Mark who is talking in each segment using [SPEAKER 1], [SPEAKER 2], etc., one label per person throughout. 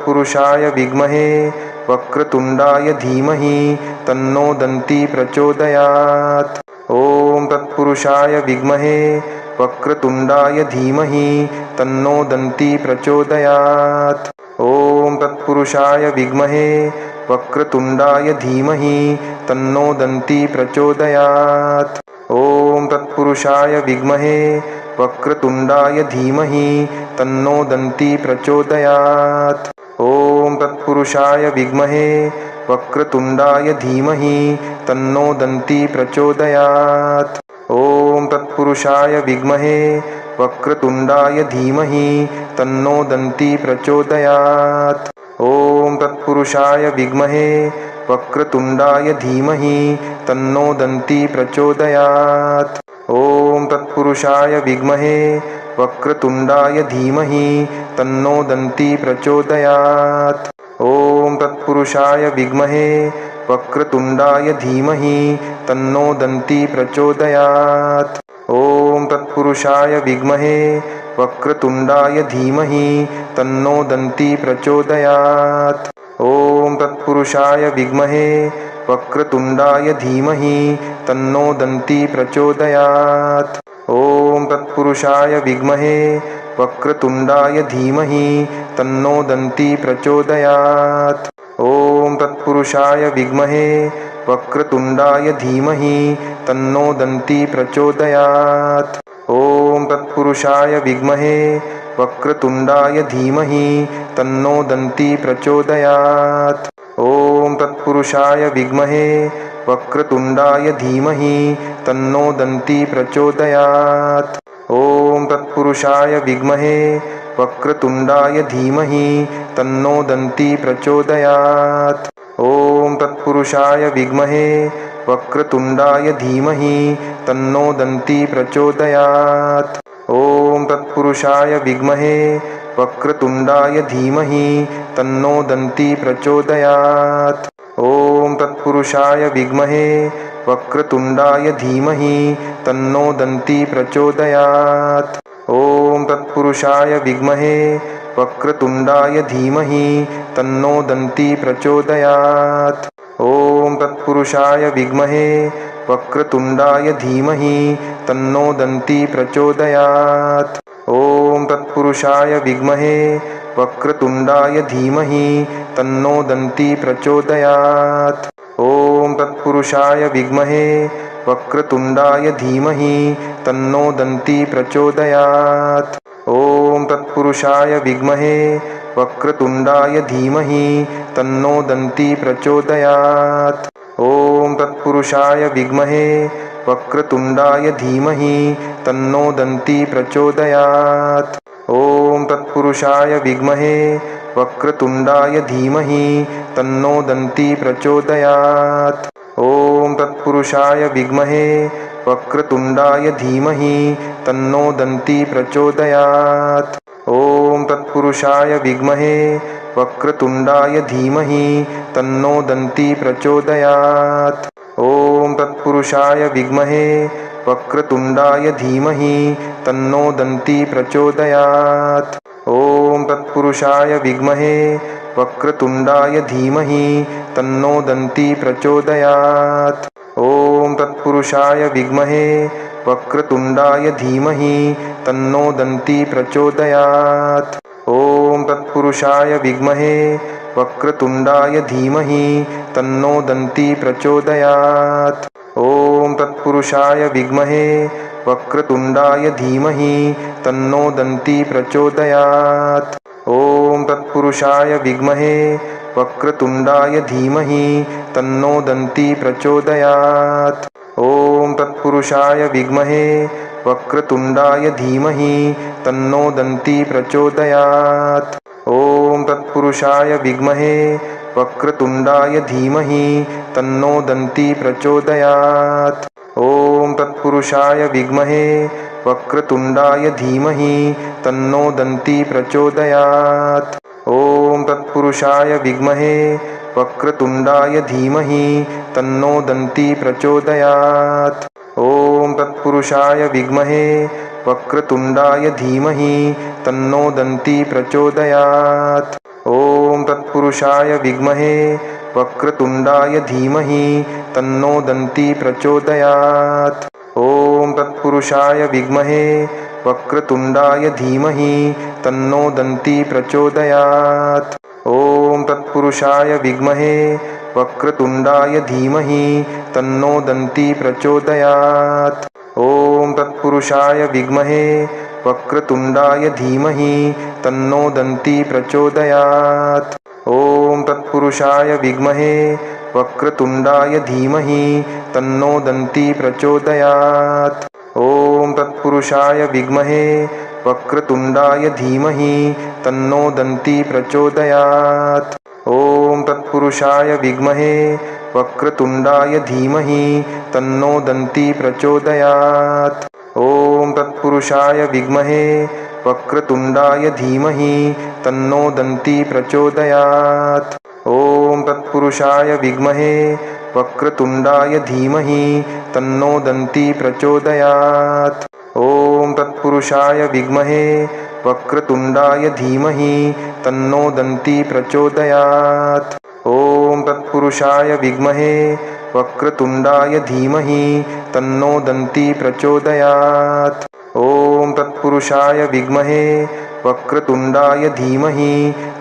[SPEAKER 1] तत्पुरुषाय विद्महे वक्रतुण्डाय धीमहि तन्नो दन्ती प्रचोदयात्। ॐ तत्पुरुषाय विद्महे वक्रतुण्डाय धीमहि तन्नो दन्ती प्रचोदयात्। ॐ तत्पुरुषाय विद्महे वक्रतुण्डाय धीमहि तन्नो दन्ती प्रचोदयात्। ॐ तत्पुरुषाय विद्महे वक्रतुण्डाय धीमहि तन्नो दन्ती प्रचोदयात्। ॐ तत्पुरुषाय विद्महे वक्रतुण्डाय धीमहि तन्नो दन्ती प्रचोदयात्। ॐ तत्पुरुषाय विद्महे वक्रतुण्डाय धीमहि तन्नो दन्ती प्रचोदयात्। ॐ तत्पुरुषाय विद्महे वक्रतुण्डाय धीमहि तन्नो दन्ती प्रचोदयात्। ॐ तत्पुरुषाय विद्महे वक्रतुण्डाय धीमहि तन्नो दन्ती प्रचोदयात्। ॐ तत्पुरुषाय विद्महे वक्रतुण्डाय धीमहि तन्नो दन्ती प्रचोदयात्। ॐ तत्पुरुषाय विद्महे वक्रतुण्डाय धीमहि तन्नो दन्ती प्रचोदयात्। ॐ तत्पुरुषाय विद्महे वक्रतुण्डाय धीमहि तन्नो दन्ती प्रचोदयात्। ॐ तत्पुरुषाय विद्महे वक्रतुण्डाय धीमहि तन्नो दन्ती प्रचोदयात्। ॐ तत्पुरुषाय विद्महे वक्रतुण्डाय धीमहि तन्नो दन्ती प्रचोदयात्। ॐ तत्पुरुषाय विद्महे वक्रतुण्डाय धीमहि तन्नो दन्ती प्रचोदयात्। ॐ तत्पुरुषाय विद्महे वक्रतुण्डाय धीमहि तन्नो दन्ती प्रचोदयात्। ॐ तत्पुरुषाय विद्महे वक्रतुण्डाय धीमहि तन्नो दन्ती प्रचोदयात्। ॐ तत्पुरुषाय विद्महे वक्रतुण्डाय धीमहि तन्नो दन्ती प्रचोदयात्। ॐ तत्पुरुषाय विद्महे वक्रतुण्डाय धीमहि तन्नो दन्ती प्रचोदयात्। ॐ तत्पुरुषाय विद्महे वक्रतुण्डाय धीमहि तन्नो दन्ती प्रचोदयात्। ॐ तत्पुरुषाय विद्महे वक्रतुण्डाय धीमहि तन्नो दन्ती प्रचोदयात्। ॐ तत्पुरुषाय विद्महे वक्रतुण्डाय धीमहि तन्नो दन्ती प्रचोदयात्। ॐ तत्पुरुषाय विद्महे वक्रतुण्डाय धीमहि तन्नो दन्ती प्रचोदयात्। ॐ तत्पुरुषाय विद्महे वक्रतुण्डाय धीमहि तन्नो दन्ती प्रचोदयात्। ॐ तत्पुरुषाय विद्महे वक्रतुण्डाय धीमहि तन्नो दन्ती प्रचोदयात्। ॐ तत्पुरुषाय विद्महे वक्रतुण्डाय धीमहि तन्नो दन्ती प्रचोदयात्। ॐ तत्पुरुषाय विद्महे वक्रतुण्डाय धीमहि तन्नो दन्ती प्रचोदयात्। ॐ तत्पुरुषाय विद्महे वक्रतुण्डाय धीमहि तन्नो दन्ती प्रचोदयात्। ॐ तत्पुरुषाय विद्महे वक्रतुण्डाय धीमहि तन्नो दन्ती प्रचोदयात्। ॐ तत्पुरुषाय विद्महे वक्रतुण्डाय धीमहि तन्नो दन्ती प्रचोदयात्। ॐ तत्पुरुषाय विद्महे वक्रतुण्डाय धीमहि तन्नो दन्ती प्रचोदयात्। ॐ तत्पुरुषाय विद्महे वक्रतुण्डाय धीमहि तन्नो दन्ती प्रचोदयात्। ॐ तत्पुरुषाय विद्महे वक्रतुण्डाय धीमहि तन्नो दन्ती प्रचोदयात्। ॐ तत्पुरुषाय विद्महे वक्रतुण्डाय धीमहि तन्नो दन्ती प्रचोदयात्। ॐ तत्पुरुषाय विद्महे वक्रतुण्डाय धीमहि तन्नो दन्ती प्रचोदयात्। ॐ तत्पुरुषाय विद्महे वक्रतुण्डाय धीमहि तन्नो दन्ती प्रचोदयात्। ॐ तत्पुरुषाय विद्महे वक्रतुण्डाय धीमहि तन्नो दन्ती प्रचोदयात्। ॐ तत्पुरुषाय विद्महे वक्रतुण्डाय धीमहि तन्नो दन्ती प्रचोदयात्। ॐ तत्पुरुषाय विद्महे वक्रतुण्डाय धीमहि तन्नो दन्ती प्रचोदयात्। ॐ तत्पुरुषाय विद्महे वक्रतुण्डाय धीमहि तन्नो दन्ती प्रचोदयात्। ॐ तत्पुरुषाय विद्महे वक्रतुण्डाय धीमहि तन्नो दन्ती प्रचोदयात्। ॐ तत्पुरुषाय विद्महे वक्रतुण्डाय धीमहि तन्नो दन्ती प्रचोदयात्। ॐ तत्पुरुषाय विद्महे वक्रतुण्डाय धीमहि तन्नो दन्ती प्रचोदयात्। ॐ तत्पुरुषाय विद्महे वक्रतुण्डाय धीमहि तन्नो दन्ती प्रचोदयात्। ॐ तत्पुरुषाय विद्महे वक्रतुण्डाय धीमहि तन्नो दन्ती प्रचोदयात्। ॐ तत्पुरुषाय विद्महे वक्रतुण्डाय धीमहि तन्नो दन्ती प्रचोदयात्। ॐ तत्पुरुषाय विद्महे वक्रतुण्डाय धीमहि तन्नो दन्ती प्रचोदयात्। ॐ तत्पुरुषाय विद्महे वक्रतुण्डाय धीमहि तन्नो दन्ती प्रचोदयात्। ॐ तत्पुरुषाय विद्महे वक्रतुण्डाय धीमहि तन्नो दन्ती प्रचोदयात्। ॐ तत्पुरुषाय विद्महे वक्रतुण्डाय धीमहि तन्नो दन्ती प्रचोदयात्। ॐ तत्पुरुषाय विद्महे वक्रतुण्डाय धीमहि तन्नो दन्ती प्रचोदयात्। ॐ तत्पुरुषाय विद्महे वक्रतुण्डाय धीमहि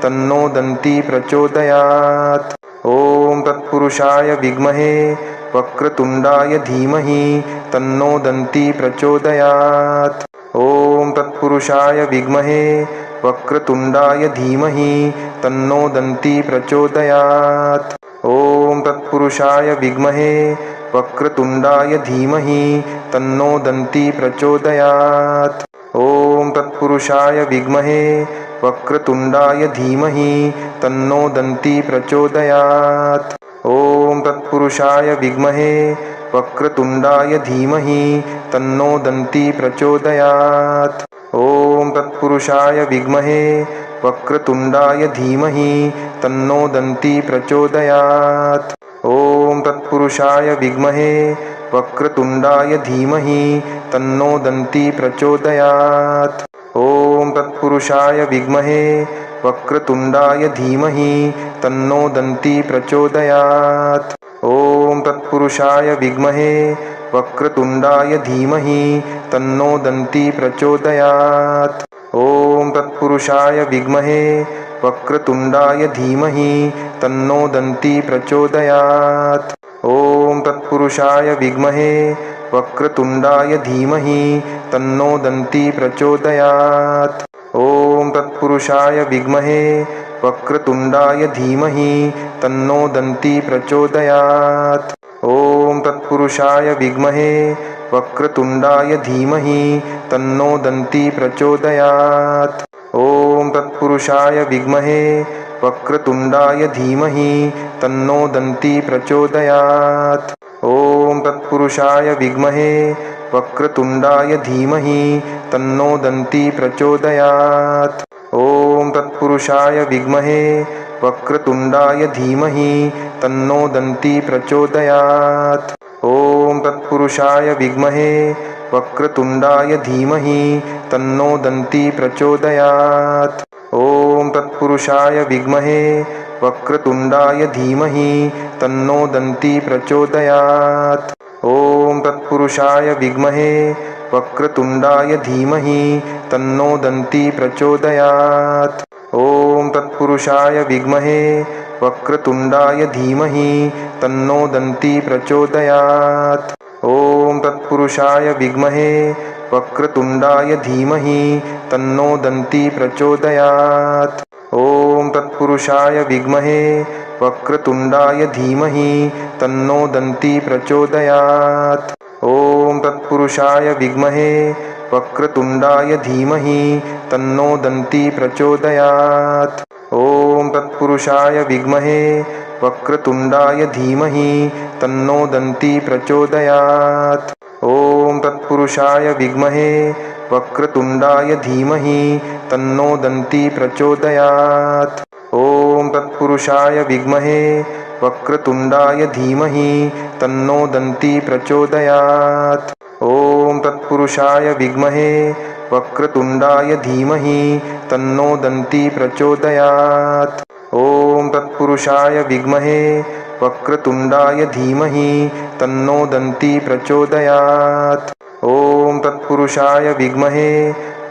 [SPEAKER 1] तन्नो दन्ती प्रचोदयात्। ॐ तत्पुरुषाय विद्महे वक्रतुण्डाय धीमहि तन्नो दन्ती प्रचोदयात्। ॐ तत्पुरुषाय विद्महे वक्रतुण्डाय धीमहि तन्नो दन्ती प्रचोदयात्। ॐ तत्पुरुषाय विद्महे वक्रतुण्डाय धीमहि तन्नो दन्ती प्रचोदयात्। ॐ तत्पुरुषाय विद्महे वक्रतुण्डाय धीमहि तन्नो दन्ती प्रचोदयात्। ॐ तत्पुरुषाय विद्महे वक्रतुण्डाय धीमहि तन्नो दन्ती प्रचोदयात्। ॐ तत्पुरुषाय विद्महे वक्रतुण्डाय धीमहि तन्नो दन्ती प्रचोदयात्। ॐ तत्पुरुषाय विद्महे वक्रतुण्डाय धीमहि तन्नो दन्ती प्रचोदयात्। ॐ तत्पुरुषाय विद्महे वक्रतुण्डाय धीमहि तन्नो दन्ती प्रचोदयात्। ॐ तत्पुरुषाय विद्महे वक्रतुण्डाय धीमहि तन्नो दन्ती प्रचोदयात्। ॐ तत्पुरुषाय विद्महे वक्रतुण्डाय धीमहि तन्नो दन्ती प्रचोदयात्। ॐ तत्पुरुषाय विद्महे वक्रतुण्डाय धीमहि तन्नो दन्ती प्रचोदयात्। ॐ तत्पुरुषाय विद्महे वक्रतुण्डाय धीमहि तन्नो दन्ती प्रचोदयात्। ॐ तत्पुरुषाय विद्महे वक्रतुण्डाय धीमहि तन्नो दन्ती प्रचोदयात्। ॐ तत्पुरुषाय विद्महे वक्रतुण्डाय धीमहि तन्नो दन्ती प्रचोदयात्। ॐ तत्पुरुषाय विद्महे वक्रतुण्डाय धीमहि तन्नो दन्ती प्रचोदयात्। ॐ तत्पुरुषाय विद्महे वक्रतुण्डाय धीमहि तन्नो दन्ती प्रचोदयात्। ॐ तत्पुरुषाय विद्महे वक्रतुण्डाय धीमहि तन्नो दन्ती प्रचोदयात्। ॐ तत्पुरुषाय विद्महे वक्रतुण्डाय धीमहि तन्नो दन्ती प्रचोदयात्। ॐ तत्पुरुषाय विद्महे वक्रतुण्डाय धीमहि तन्नो दन्ती प्रचोदयात्। ॐ तत्पुरुषाय विद्महे वक्रतुण्डाय धीमहि तन्नो दन्ती प्रचोदयात्। ॐ तत्पुरुषाय विद्महे वक्रतुण्डाय धीमहि तन्नो दन्ती प्रचोदयात्। ॐ तत्पुरुषाय विद्महे वक्रतुण्डाय धीमहि तन्नो दन्ती प्रचोदयात्। ॐ तत्पुरुषाय विद्महे वक्रतुण्डाय धीमहि तन्नो दन्ती प्रचोदयात्। ॐ तत्पुरुषाय विद्महे वक्रतुण्डाय धीमहि तन्नो दन्ती प्रचोदयात्। ॐ तत्पुरुषाय विद्महे वक्रतुण्डाय धीमहि तन्नो दन्ती प्रचोदयात्। ॐ तत्पुरुषाय विद्महे वक्रतुण्डाय धीमहि तन्नो दन्ती प्रचोदयात्। ॐ तत्पुरुषाय विद्महे वक्रतुण्डाय धीमहि तन्नो दन्ती प्रचोदयात्। ॐ तत्पुरुषाय विद्महे वक्रतुण्डाय धीमहि तन्नो दन्ती प्रचोदयात्। ॐ तत्पुरुषाय विद्महे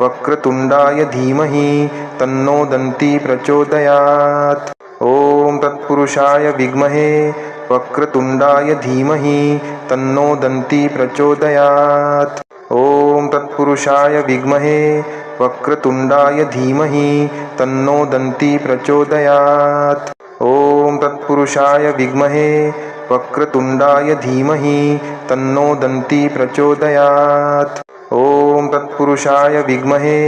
[SPEAKER 1] वक्रतुण्डाय धीमहि तन्नो दन्ती प्रचोदयात्। ॐ तत्पुरुषाय विद्महे वक्रतुण्डाय धीमहि तन्नो दन्ती प्रचोदयात्। ॐ तत्पुरुषाय विद्महे वक्रतुण्डाय धीमहि तन्नो दन्ती प्रचोदयात्। ॐ तत्पुरुषाय विद्महे वक्रतुण्डाय धीमहि तन्नो दन्ती प्रचोदयात्। ॐ तत्पुरुषाय विद्महे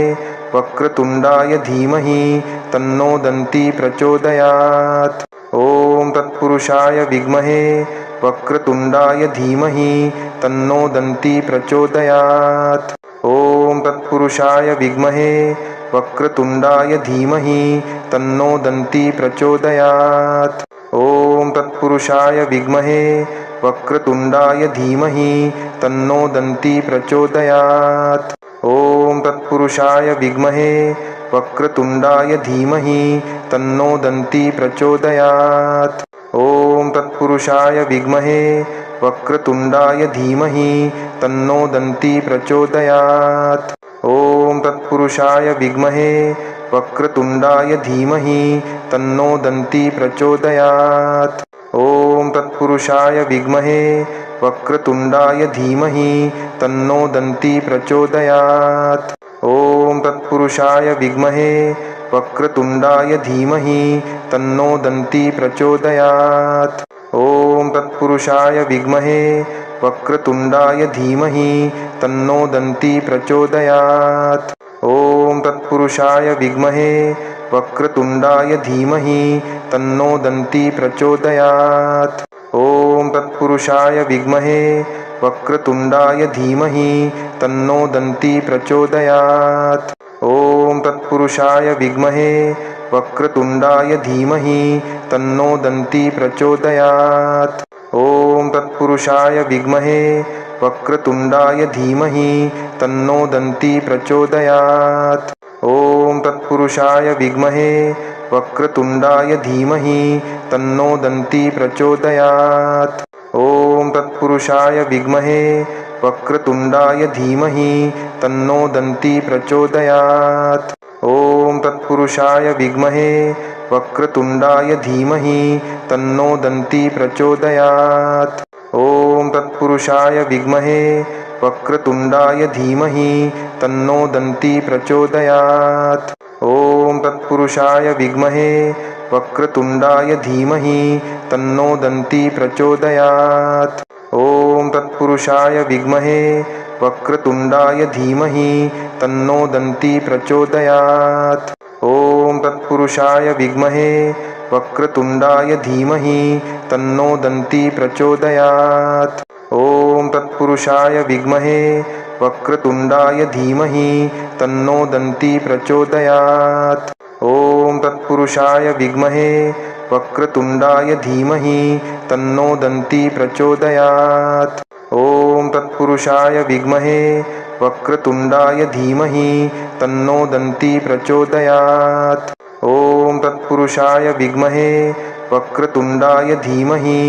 [SPEAKER 1] वक्रतुण्डाय धीमहि तन्नो दन्ती प्रचोदयात्। ॐ तत्पुरुषाय विद्महे वक्रतुण्डाय धीमहि तन्नो दन्ती प्रचोदयात्। ॐ तत्पुरुषाय विद्महे वक्रतुण्डाय धीमहि तन्नो दन्ती प्रचोदयात्। ॐ तत्पुरुषाय विद्महे वक्रतुण्डाय धीमहि तन्नो दन्ती प्रचोदयात्। ॐ तत्पुरुषाय विद्महे वक्रतुण्डाय धीमहि तन्नो दन्ती प्रचोदयात्। ॐ तत्पुरुषाय विद्महे वक्रतुण्डाय धीमहि तन्नो दन्ती प्रचोदयात्। ॐ तत्पुरुषाय विद्महे वक्रतुण्डाय धीमहि तन्नो दन्ती प्रचोदयात्। ॐ तत्पुरुषाय विद्महे वक्रतुण्डाय धीमहि तन्नो दन्ती प्रचोदयात्। ॐ तत्पुरुषाय विद्महे वक्रतुण्डाय धीमहि तन्नो दन्ती प्रचोदयात्। ॐ तत्पुरुषाय विद्महे वक्रतुण्डाय धीमहि तन्नो दन्ती प्रचोदयात्। ॐ तत्पुरुषाय विद्महे वक्रतुण्डाय धीमहि तन्नो दन्ती प्रचोदयात्। ॐ तत्पुरुषाय विद्महे वक्रतुण्डाय धीमहि तन्नो दन्ती प्रचोदयात्। ॐ तत्पुरुषाय विद्महे वक्रतुण्डाय धीमहि तन्नो दन्ती प्रचोदयात्। ॐ तत्पुरुषाय विद्महे वक्रतुण्डाय धीमहि तन्नो दन्ती प्रचोदयात्। ॐ तत्पुरुषाय विद्महे वक्रतुण्डाय धीमहि तन्नो दन्ती प्रचोदयात्। ॐ तत्पुरुषाय विद्महे वक्रतुण्डाय धीमहि तन्नो दन्ती प्रचोदयात्। ॐ तत्पुरुषाय विद्महे वक्रतुण्डाय धीमहि तन्नो दन्ती प्रचोदयात्। ॐ तत्पुरुषाय विद्महे वक्रतुण्डाय धीमहि तन्नो दन्ती प्रचोदयात्। ॐ तत्पुरुषाय विद्महे वक्रतुण्डाय धीमहि तन्नो दन्ती प्रचोदयात्। ॐ तत्पुरुषाय विद्महे वक्रतुण्डाय धीमहि तन्नो दन्ती प्रचोदयात्। ॐ तत्पुरुषाय विद्महे वक्रतुण्डाय धीमहि तन्नो दन्ती प्रचोदयात्। ॐ तत्पुरुषाय विद्महे वक्रतुण्डाय धीमहि तन्नो दन्ती प्रचोदयात्। ॐ तत्पुरुषाय विद्महे वक्रतुण्डाय धीमहि तन्नो दन्ती प्रचोदयात्। ॐ तत्पुरुषाय विद्महे वक्रतुण्डाय धीमहि तन्नो दन्ती प्रचोदयात्। ॐ तत्पुरुषाय विद्महे वक्रतुण्डाय धीमहि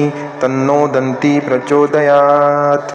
[SPEAKER 1] तन्नो दन्ती प्रचोदयात्।